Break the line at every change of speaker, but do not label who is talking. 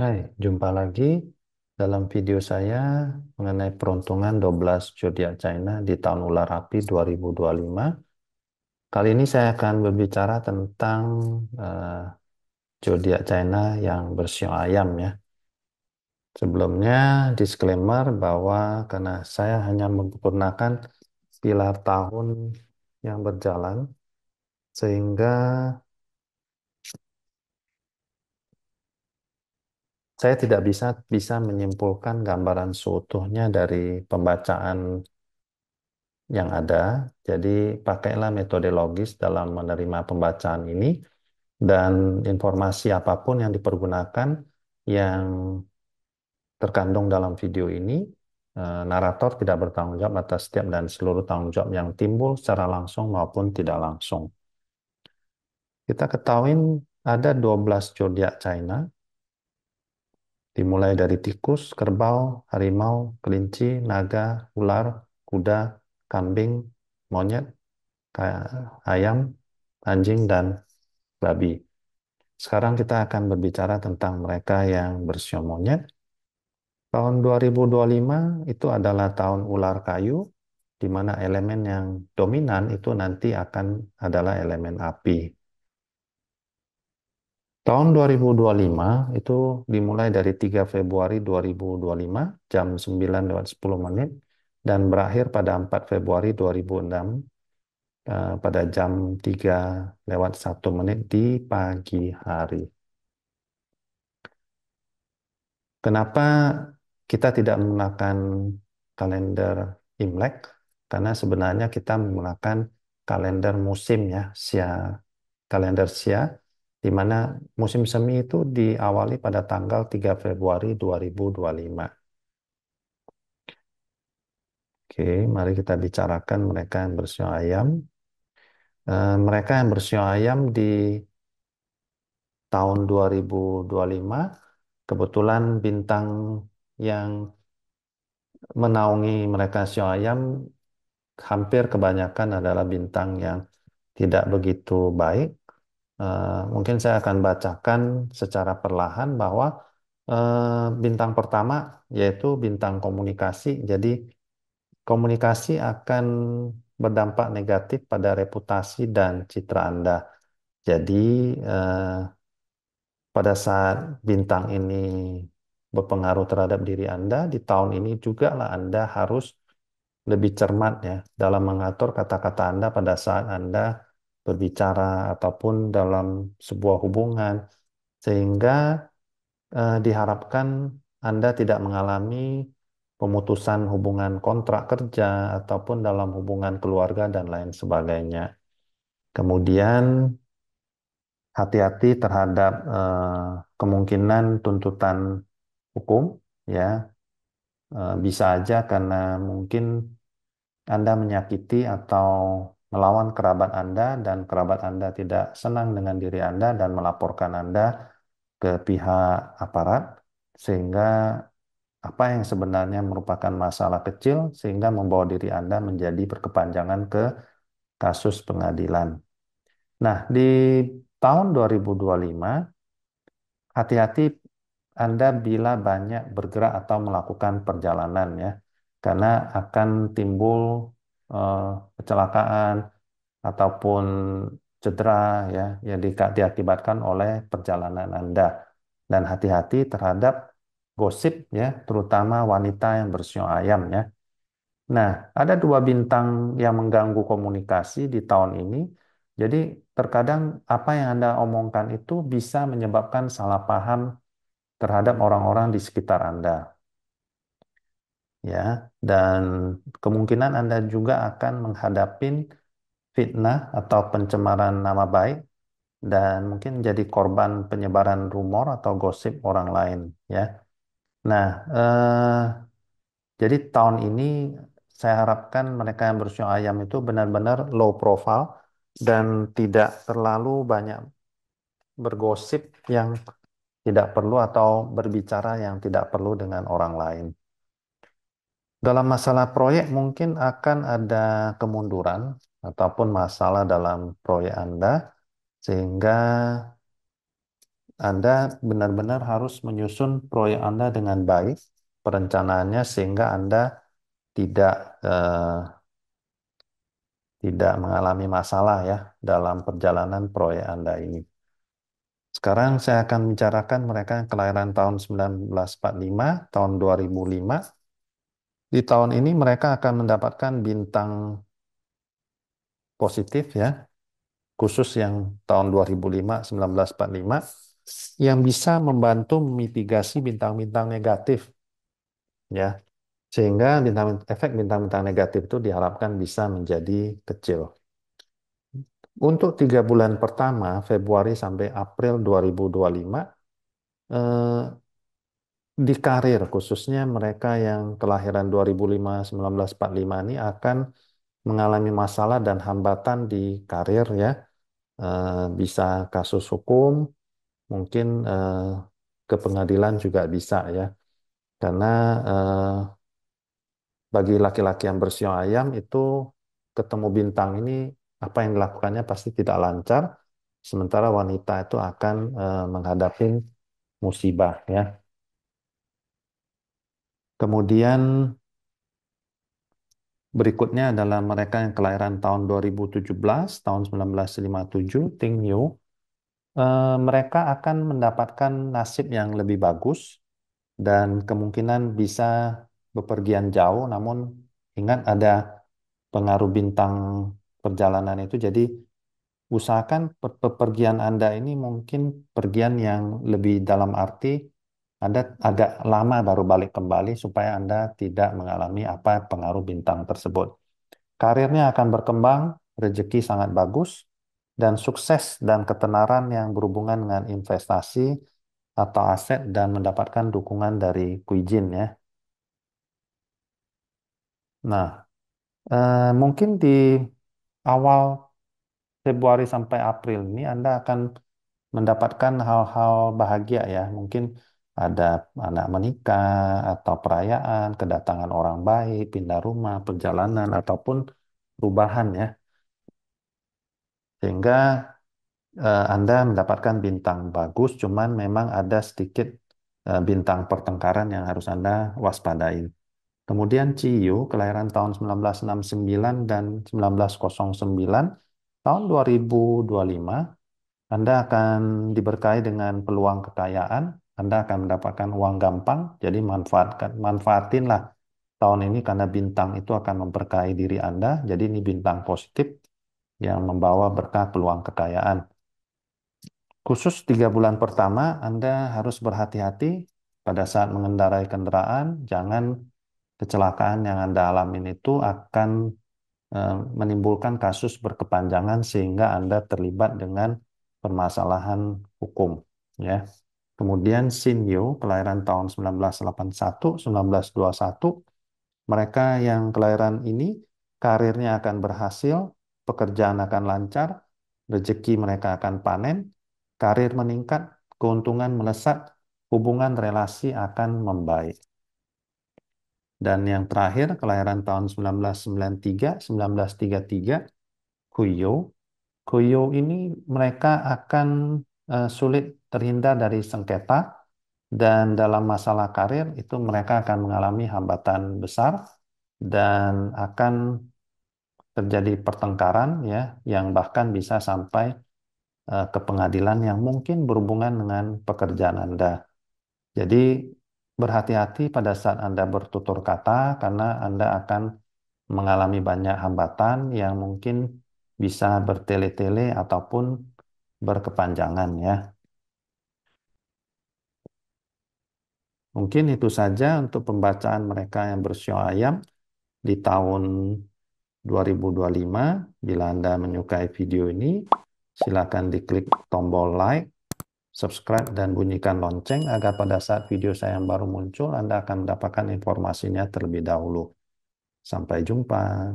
Hai, jumpa lagi dalam video saya mengenai peruntungan 12 zodiak China di tahun ular api 2025. Kali ini saya akan berbicara tentang eh, zodiak China yang bersio ayam ya. Sebelumnya disclaimer bahwa karena saya hanya menggunakan pilar tahun yang berjalan sehingga saya tidak bisa bisa menyimpulkan gambaran seutuhnya dari pembacaan yang ada. Jadi pakailah metode logis dalam menerima pembacaan ini dan informasi apapun yang dipergunakan yang terkandung dalam video ini, narator tidak bertanggung jawab atas setiap dan seluruh tanggung jawab yang timbul secara langsung maupun tidak langsung. Kita ketahui ada 12 zodiak China, dimulai dari tikus, kerbau, harimau, kelinci, naga, ular, kuda, kambing, monyet, ayam, anjing, dan babi. Sekarang kita akan berbicara tentang mereka yang bersio monyet. Tahun 2025 itu adalah tahun ular kayu, di mana elemen yang dominan itu nanti akan adalah elemen api. Tahun 2025 itu dimulai dari 3 Februari 2025 jam 9:10 dan berakhir pada 4 Februari 2006 pada jam 3:01 di pagi hari. Kenapa kita tidak menggunakan kalender Imlek? Karena sebenarnya kita menggunakan kalender musim ya, kalender Xia, di mana musim semi itu diawali pada tanggal 3 Februari 2025. Oke, mari kita bicarakan mereka yang bersio ayam. Mereka yang bersio ayam di tahun 2025, kebetulan bintang yang menaungi mereka sio ayam hampir kebanyakan adalah bintang yang tidak begitu baik. Mungkin saya akan bacakan secara perlahan bahwa bintang pertama yaitu bintang komunikasi. Jadi komunikasi akan berdampak negatif pada reputasi dan citra Anda. Jadi eh, pada saat bintang ini berpengaruh terhadap diri Anda, di tahun ini juga lah Anda harus lebih cermat ya dalam mengatur kata-kata Anda pada saat Anda berbicara ataupun dalam sebuah hubungan sehingga diharapkan Anda tidak mengalami pemutusan hubungan kontrak kerja ataupun dalam hubungan keluarga dan lain sebagainya. Kemudian hati-hati terhadap kemungkinan tuntutan hukum ya. Bisa aja karena mungkin Anda menyakiti atau melawan kerabat Anda dan kerabat Anda tidak senang dengan diri Anda dan melaporkan Anda ke pihak aparat sehingga apa yang sebenarnya merupakan masalah kecil sehingga membawa diri Anda menjadi berkepanjangan ke kasus pengadilan. Nah, di tahun 2025 hati-hati Anda bila banyak bergerak atau melakukan perjalanan ya, karena akan timbul eh, kecelakaan ataupun cedera ya yang diakibatkan oleh perjalanan Anda. Dan hati-hati terhadap gosip ya, terutama wanita yang bersio ayam ya. Nah, ada dua bintang yang mengganggu komunikasi di tahun ini. Jadi terkadang apa yang Anda omongkan itu bisa menyebabkan salah paham terhadap orang-orang di sekitar Anda, ya. Dan kemungkinan Anda juga akan menghadapi fitnah atau pencemaran nama baik dan mungkin jadi korban penyebaran rumor atau gosip orang lain, ya. Nah, jadi tahun ini saya harapkan mereka yang bersio ayam itu benar-benar low profile dan tidak terlalu banyak bergosip yang tidak perlu atau berbicara yang tidak perlu dengan orang lain. Dalam masalah proyek mungkin akan ada kemunduran ataupun masalah dalam proyek Anda sehingga Anda benar-benar harus menyusun proyek Anda dengan baik, perencanaannya sehingga Anda tidak eh, tidak mengalami masalah ya dalam perjalanan proyek Anda ini. Sekarang saya akan bicarakan mereka yang kelahiran tahun 1945, tahun 2005. Di tahun ini mereka akan mendapatkan bintang positif ya, khusus yang tahun 2005, 1945, yang bisa membantu mitigasi bintang-bintang negatif ya. Sehingga efek bintang-bintang negatif itu diharapkan bisa menjadi kecil. Untuk 3 bulan pertama, Februari sampai April 2025, eh, di karir, khususnya mereka yang kelahiran 2005, 1945 ini akan mengalami masalah dan hambatan di karir ya. Bisa kasus hukum, mungkin ke pengadilan juga bisa ya. Karena eh, bagi laki-laki yang bersio ayam itu ketemu bintang ini apa yang dilakukannya pasti tidak lancar, sementara wanita itu akan menghadapi musibah ya. Kemudian berikutnya adalah mereka yang kelahiran tahun 2017, tahun 1957, Ting Yu. Mereka akan mendapatkan nasib yang lebih bagus dan kemungkinan bisa bepergian jauh, namun ingat ada pengaruh bintang perjalanan itu. Jadi usahakan pepergian Anda ini mungkin pergian yang lebih dalam arti Anda agak lama baru balik kembali supaya Anda tidak mengalami apa pengaruh bintang tersebut. Karirnya akan berkembang, rezeki sangat bagus, dan sukses dan ketenaran yang berhubungan dengan investasi atau aset dan mendapatkan dukungan dari Kuijin ya. Nah, mungkin di awal Februari sampai April ini Anda akan mendapatkan hal-hal bahagia ya. Mungkin ada anak menikah atau perayaan, kedatangan orang baik, pindah rumah, perjalanan ataupun perubahan ya. Sehingga Anda mendapatkan bintang bagus, cuman memang ada sedikit bintang pertengkaran yang harus Anda waspadain. Kemudian Ciyu, kelahiran tahun 1969 dan 1909, tahun 2025, Anda akan diberkahi dengan peluang kekayaan, Anda akan mendapatkan uang gampang, jadi manfaatinlah tahun ini karena bintang itu akan memberkahi diri Anda, jadi ini bintang positif yang membawa berkah peluang kekayaan. Khusus 3 bulan pertama, Anda harus berhati-hati pada saat mengendarai kendaraan. Jangan kecelakaan yang Anda alamin itu akan menimbulkan kasus berkepanjangan sehingga Anda terlibat dengan permasalahan hukum. Ya. Kemudian Shin Yu, kelahiran tahun 1981, 1921, mereka yang kelahiran ini karirnya akan berhasil, pekerjaan akan lancar, rezeki mereka akan panen, karir meningkat, keuntungan melesat, hubungan relasi akan membaik. Dan yang terakhir, kelahiran tahun 1993, 1933, Kuyo. Kuyo ini mereka akan sulit terhindar dari sengketa dan dalam masalah karir itu mereka akan mengalami hambatan besar dan akan terjadi pertengkaran ya yang bahkan bisa sampai ke pengadilan yang mungkin berhubungan dengan pekerjaan Anda. Jadi berhati-hati pada saat Anda bertutur kata karena Anda akan mengalami banyak hambatan yang mungkin bisa bertele-tele ataupun berkepanjangan ya. Mungkin itu saja untuk pembacaan mereka yang bersio ayam di tahun 2025. Bila Anda menyukai video ini, silakan diklik tombol like, subscribe, dan bunyikan lonceng agar pada saat video saya yang baru muncul, Anda akan mendapatkan informasinya terlebih dahulu. Sampai jumpa.